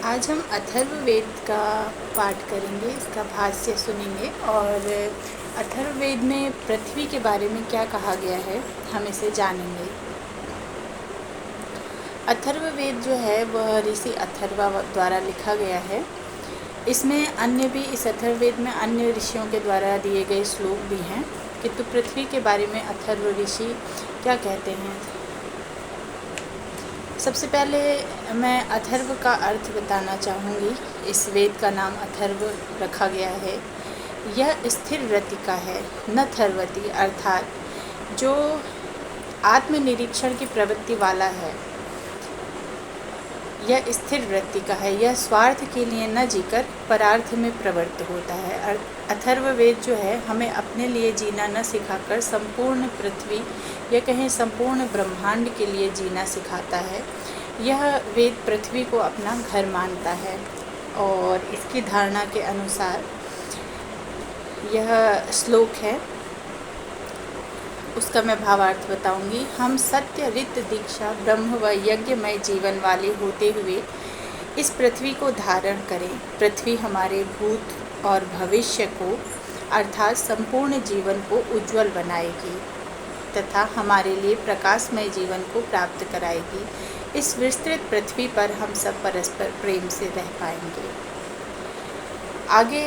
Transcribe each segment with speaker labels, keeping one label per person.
Speaker 1: आज हम अथर्ववेद का पाठ करेंगे, इसका भाष्य सुनेंगे और अथर्ववेद में पृथ्वी के बारे में क्या कहा गया है हम इसे जानेंगे। अथर्ववेद जो है वह ऋषि अथर्वा द्वारा लिखा गया है। इसमें अन्य भी इस अथर्ववेद में अन्य ऋषियों के द्वारा दिए गए श्लोक भी हैं, किंतु पृथ्वी के बारे में अथर्व ऋषि क्या कहते हैं। सबसे पहले मैं अथर्व का अर्थ बताना चाहूँगी। इस वेद का नाम अथर्व रखा गया है। यह स्थिर रति का है, न थर्वति, अर्थात जो आत्मनिरीक्षण की प्रवृत्ति वाला है। यह स्थिर वृत्ति का है। यह स्वार्थ के लिए न जीकर परार्थ में प्रवृत्त होता है। अथर्ववेद जो है हमें अपने लिए जीना न सिखाकर संपूर्ण पृथ्वी या कहें संपूर्ण ब्रह्मांड के लिए जीना सिखाता है। यह वेद पृथ्वी को अपना घर मानता है और इसकी धारणा के अनुसार यह श्लोक है, उसका मैं भावार्थ बताऊंगी। हम सत्य, रित, दीक्षा, ब्रह्म व यज्ञमय जीवन वाले होते हुए इस पृथ्वी को धारण करें। पृथ्वी हमारे भूत और भविष्य को अर्थात संपूर्ण जीवन को उज्जवल बनाएगी तथा हमारे लिए प्रकाशमय जीवन को प्राप्त कराएगी। इस विस्तृत पृथ्वी पर हम सब परस्पर प्रेम से रह पाएंगे। आगे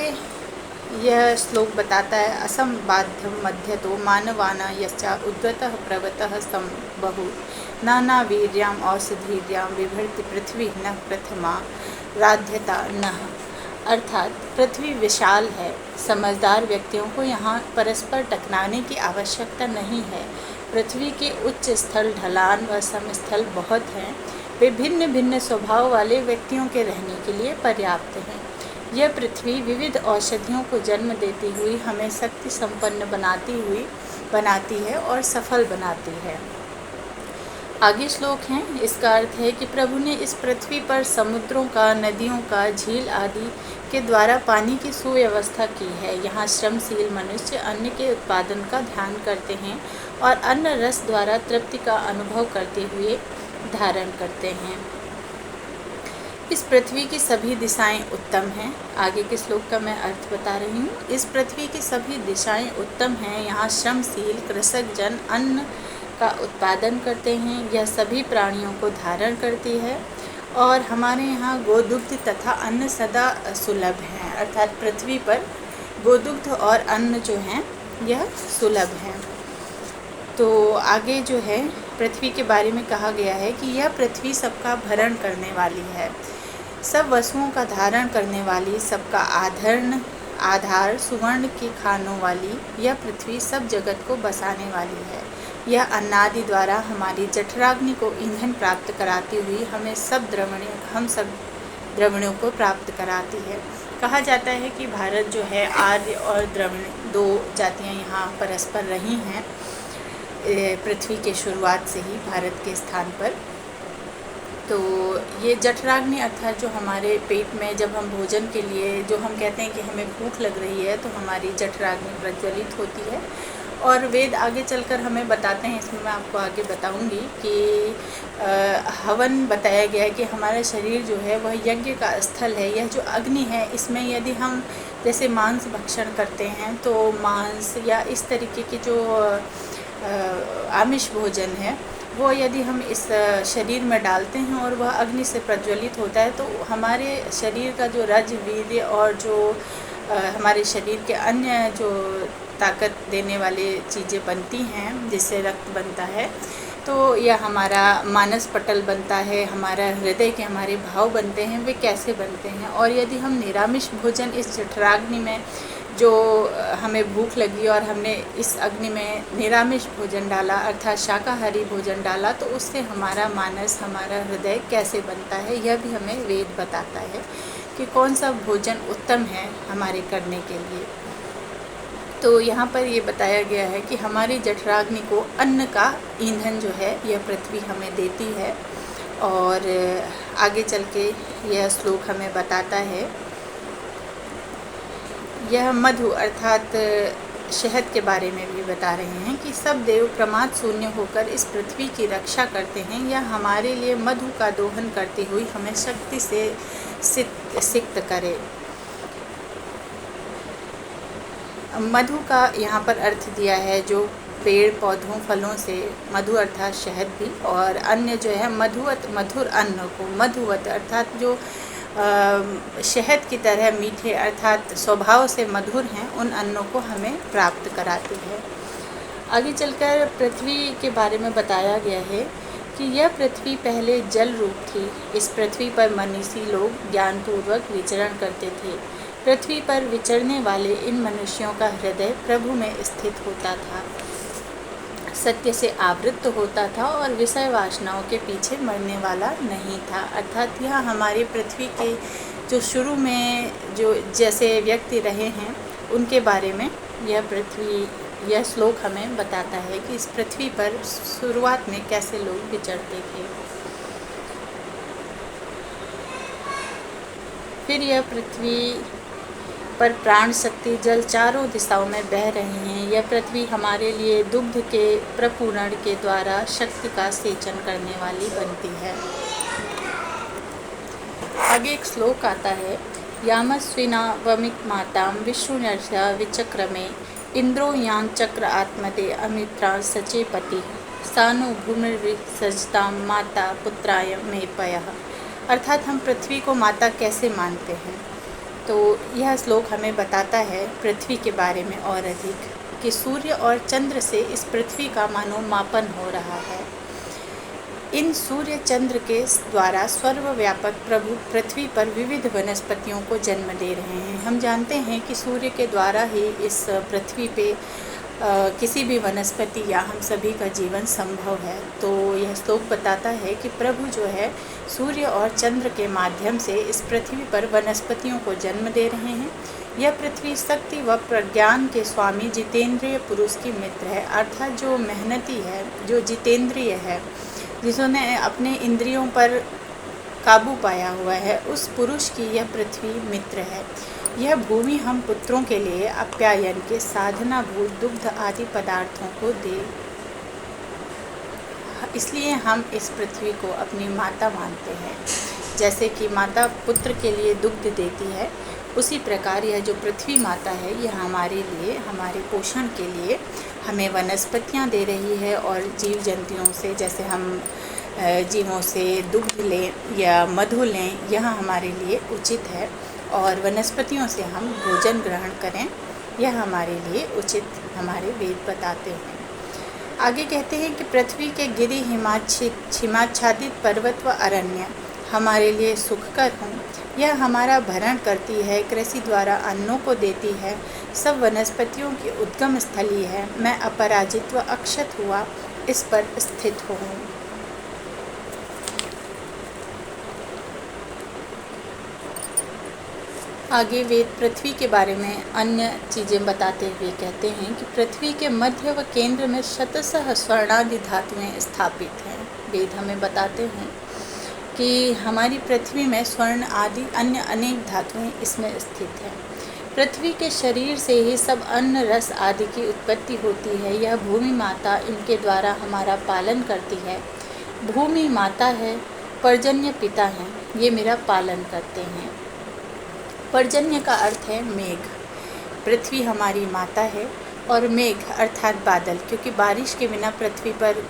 Speaker 1: यह श्लोक बताता है, असंबाध्यम मध्यतो मानवाना यश्चा उद्गतः प्रवतः संबहु नाना वीर्याम औषधीर्याम विभर्ति पृथ्वी न प्रथमा राध्यता न। अर्थात पृथ्वी विशाल है। समझदार व्यक्तियों को यहाँ परस्पर टकराने की आवश्यकता नहीं है। पृथ्वी के उच्च स्थल, ढलान व समस्थल बहुत हैं। वे भिन्न भिन्न स्वभाव वाले व्यक्तियों के रहने के लिए पर्याप्त हैं। यह पृथ्वी विविध औषधियों को जन्म देती हुई हमें शक्ति संपन्न बनाती है और सफल बनाती है। आगे श्लोक हैं, इसका अर्थ है कि प्रभु ने इस पृथ्वी पर समुद्रों का, नदियों का, झील आदि के द्वारा पानी की सुव्यवस्था की है। यहाँ श्रमशील मनुष्य अन्न के उत्पादन का ध्यान करते हैं और अन्न रस द्वारा तृप्ति का अनुभव करते हुए धारण करते हैं। इस पृथ्वी की सभी दिशाएं उत्तम हैं। आगे के श्लोक का मैं अर्थ बता रही हूँ। इस पृथ्वी की सभी दिशाएं उत्तम हैं। यहाँ श्रमशील कृषक जन अन्न का उत्पादन करते हैं। यह सभी प्राणियों को धारण करती है और हमारे यहाँ गोदुग्ध तथा अन्न सदा सुलभ हैं। अर्थात पृथ्वी पर गोदुग्ध और अन्न जो हैं यह सुलभ हैं। तो आगे जो है पृथ्वी के बारे में कहा गया है कि यह पृथ्वी सबका भरण करने वाली है, सब वस्तुओं का धारण करने वाली, सबका आधार सुवर्ण के खानों वाली। यह पृथ्वी सब जगत को बसाने वाली है। यह अन्नादि द्वारा हमारी जठराग्नि को ईंधन प्राप्त कराती हुई हम सब द्रवणों को प्राप्त कराती है। कहा जाता है कि भारत जो है आर्य और द्रविण दो जातियाँ यहाँ परस्पर रही हैं पृथ्वी के शुरुआत से ही भारत के स्थान पर। तो ये जठराग्नि अर्थात जो हमारे पेट में जब हम भोजन के लिए जो हम कहते हैं कि हमें भूख लग रही है तो हमारी जठराग्नि प्रज्वलित होती है। और वेद आगे चलकर हमें बताते हैं, इसमें मैं आपको आगे बताऊंगी कि हवन बताया गया है कि हमारा शरीर जो है वह यज्ञ का स्थल है। यह जो अग्नि है इसमें यदि हम जैसे मांस भक्षण करते हैं तो मांस या इस तरीके की जो आमिष भोजन है वो यदि हम इस शरीर में डालते हैं और वह अग्नि से प्रज्वलित होता है तो हमारे शरीर का जो रज, वीर्य और जो हमारे शरीर के अन्य जो ताकत देने वाले चीज़ें बनती हैं, जिससे रक्त बनता है, तो यह हमारा मानस पटल बनता है, हमारा हृदय के हमारे भाव बनते हैं, वे कैसे बनते हैं। और यदि हम निरामिष भोजन इस जठराग्नि में जो हमें भूख लगी और हमने इस अग्नि में निरामिष भोजन डाला अर्थात शाकाहारी भोजन डाला तो उससे हमारा मानस, हमारा हृदय कैसे बनता है, यह भी हमें वेद बताता है कि कौन सा भोजन उत्तम है हमारे करने के लिए। तो यहाँ पर ये बताया गया है कि हमारी जठराग्नि को अन्न का ईंधन जो है यह पृथ्वी हमें देती है। और आगे चल के यह श्लोक हमें बताता है, यह मधु अर्थात शहद के बारे में भी बता रहे हैं कि सब देव प्रमाद शून्य होकर इस पृथ्वी की रक्षा करते हैं। यह हमारे लिए मधु का दोहन करती हुई हमें शक्ति से सिक्त करे। मधु का यहाँ पर अर्थ दिया है जो पेड़ पौधों फलों से मधु अर्थात शहद भी, और अन्य जो है मधुवत मधुर अन्न को, मधुवत अर्थात जो शहद की तरह मीठे अर्थात स्वभाव से मधुर हैं, उन अन्नों को हमें प्राप्त कराती है। आगे चलकर पृथ्वी के बारे में बताया गया है कि यह पृथ्वी पहले जल रूप थी। इस पृथ्वी पर मनीषी लोग ज्ञानपूर्वक विचरण करते थे। पृथ्वी पर विचरने वाले इन मनुष्यों का हृदय प्रभु में स्थित होता था, सत्य से आवृत्त होता था और विषय वासनाओं के पीछे मरने वाला नहीं था। अर्थात यह हमारे पृथ्वी के जो शुरू में जो जैसे व्यक्ति रहे हैं उनके बारे में यह श्लोक हमें बताता है कि इस पृथ्वी पर शुरुआत में कैसे लोग विचरते थे। फिर यह पृथ्वी पर प्राण शक्ति जल चारों दिशाओं में बह रहे हैं। यह पृथ्वी हमारे लिए दुग्ध के प्रपूरण के द्वारा शक्ति का सेचन करने वाली बनती है। आगे एक श्लोक आता है, यामस्विना वमित माताम विष्णुनर्षा विचक्रमे इंद्रो यान चक्र आत्मदे अमित्रा सचेपति सानु भूमिर्विसजताम माता पुत्राय में पयः। अर्थात हम पृथ्वी को माता कैसे मानते हैं, तो यह श्लोक हमें बताता है पृथ्वी के बारे में और अधिक कि सूर्य और चंद्र से इस पृथ्वी का मानो मापन हो रहा है। इन सूर्य चंद्र के द्वारा सर्वव्यापक प्रभु पृथ्वी पर विविध वनस्पतियों को जन्म दे रहे हैं। हम जानते हैं कि सूर्य के द्वारा ही इस पृथ्वी पे किसी भी वनस्पति या हम सभी का जीवन संभव है। तो यह श्लोक बताता है कि प्रभु जो है सूर्य और चंद्र के माध्यम से इस पृथ्वी पर वनस्पतियों को जन्म दे रहे हैं। यह पृथ्वी शक्ति व प्रज्ञान के स्वामी जितेंद्रिय पुरुष की मित्र है, अर्थात जो मेहनती है, जो जितेंद्रिय है, जिन्होंने अपने इंद्रियों पर काबू पाया हुआ है, उस पुरुष की यह पृथ्वी मित्र है। यह भूमि हम पुत्रों के लिए अप्यायन के साधनाभूत दुग्ध आदि पदार्थों को दे, इसलिए हम इस पृथ्वी को अपनी माता मानते हैं। जैसे कि माता पुत्र के लिए दुग्ध देती है, उसी प्रकार यह जो पृथ्वी माता है यह हमारे लिए, हमारे पोषण के लिए हमें वनस्पतियाँ दे रही है, और जीव जंतुओं से जैसे हम जीवों से दुग्ध लें या मधु लें, यह हमारे लिए उचित है, और वनस्पतियों से हम भोजन ग्रहण करें, यह हमारे लिए उचित हमारे वेद बताते हैं। आगे कहते हैं कि पृथ्वी के गिरि हिमाच्छादित पर्वत व अरण्य हमारे लिए सुखकर हों। यह हमारा भरण करती है, कृषि द्वारा अन्नों को देती है, सब वनस्पतियों की उद्गम स्थली है। मैं अपराजित व अक्षत हुआ इस पर स्थित हूँ। आगे वेद पृथ्वी के बारे में अन्य चीज़ें बताते हुए कहते हैं कि पृथ्वी के मध्य व केंद्र में शतशः स्वर्णादि धातुएँ स्थापित हैं। वेद हमें बताते हैं कि हमारी पृथ्वी में स्वर्ण आदि अन्य अनेक धातुएँ इसमें स्थित हैं। पृथ्वी के शरीर से ही सब अन्न रस आदि की उत्पत्ति होती है। यह भूमि माता इनके द्वारा हमारा पालन करती है। भूमि माता है, पर्जन्य पिता हैं, ये मेरा पालन करते हैं। पर्जन्य का अर्थ है मेघ। पृथ्वी हमारी माता है, और मेघ अर्थात बादल, क्योंकि बारिश के बिना पृथ्वी पर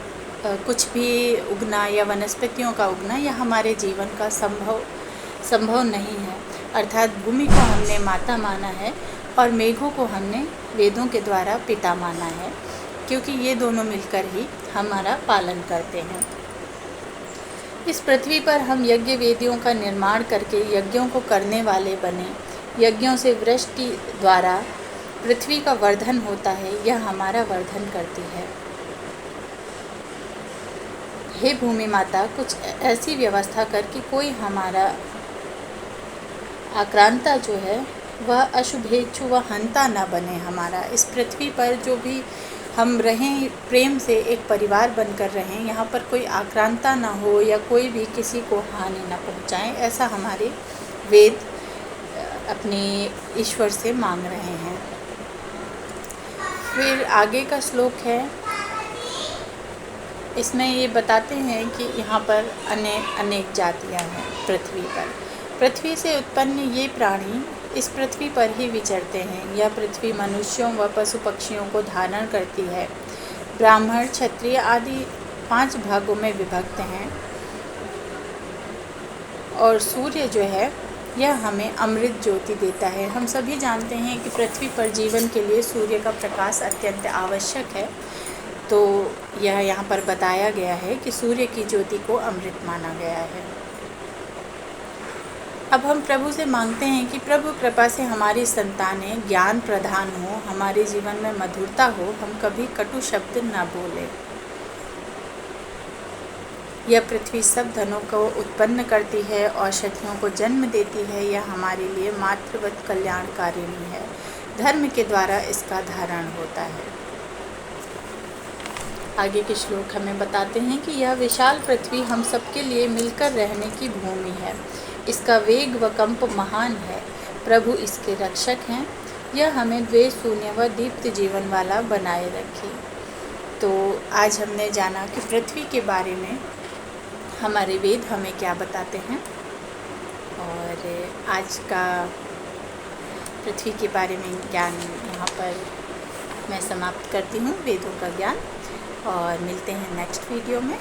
Speaker 1: कुछ भी उगना या वनस्पतियों का उगना यह हमारे जीवन का संभव नहीं है। अर्थात भूमि को हमने माता माना है और मेघों को हमने वेदों के द्वारा पिता माना है, क्योंकि ये दोनों मिलकर ही हमारा पालन करते हैं। इस पृथ्वी पर हम यज्ञ वेदियों का निर्माण करके यज्ञों को करने वाले बने। यज्ञों से वृष्टि द्वारा पृथ्वी का वर्धन होता है, यह हमारा वर्धन करती है। हे भूमि माता, कुछ ऐसी व्यवस्था कर कि कोई हमारा आक्रांता जो है वह अशुभेच्छु व हंता न बने। हमारा इस पृथ्वी पर जो भी हम रहें, प्रेम से एक परिवार बनकर रहें, यहाँ पर कोई आक्रांता ना हो या कोई भी किसी को हानि न पहुँचाएं, ऐसा हमारे वेद अपने ईश्वर से मांग रहे हैं। फिर आगे का श्लोक है, इसमें ये बताते हैं कि यहाँ पर अनेक जातियाँ हैं पृथ्वी पर। पृथ्वी से उत्पन्न ये प्राणी इस पृथ्वी पर ही विचरते हैं। यह पृथ्वी मनुष्यों व पशु पक्षियों को धारण करती है। ब्राह्मण, क्षत्रिय आदि 5 भागों में विभक्त हैं। और सूर्य जो है यह हमें अमृत ज्योति देता है। हम सभी जानते हैं कि पृथ्वी पर जीवन के लिए सूर्य का प्रकाश अत्यंत आवश्यक है। तो यह यहाँ पर बताया गया है कि सूर्य की ज्योति को अमृत माना गया है। अब हम प्रभु से मांगते हैं कि प्रभु कृपा से हमारी संतानें ज्ञान प्रधान हो, हमारे जीवन में मधुरता हो, हम कभी कटु शब्द न बोलें। यह पृथ्वी सब धनों को उत्पन्न करती है, औषधियों को जन्म देती है। यह हमारे लिए मातृवत कल्याणकारिणी है। धर्म के द्वारा इसका धारण होता है। आगे के श्लोक हमें बताते हैं कि यह विशाल पृथ्वी हम सबके लिए मिलकर रहने की भूमि है। इसका वेग व कंप महान है। प्रभु इसके रक्षक हैं। यह हमें द्वेष शून्य व दीप्त जीवन वाला बनाए रखे। तो आज हमने जाना कि पृथ्वी के बारे में हमारे वेद हमें क्या बताते हैं। और आज का पृथ्वी के बारे में ज्ञान यहाँ पर मैं समाप्त करती हूँ, वेदों का ज्ञान। और मिलते हैं नेक्स्ट वीडियो में।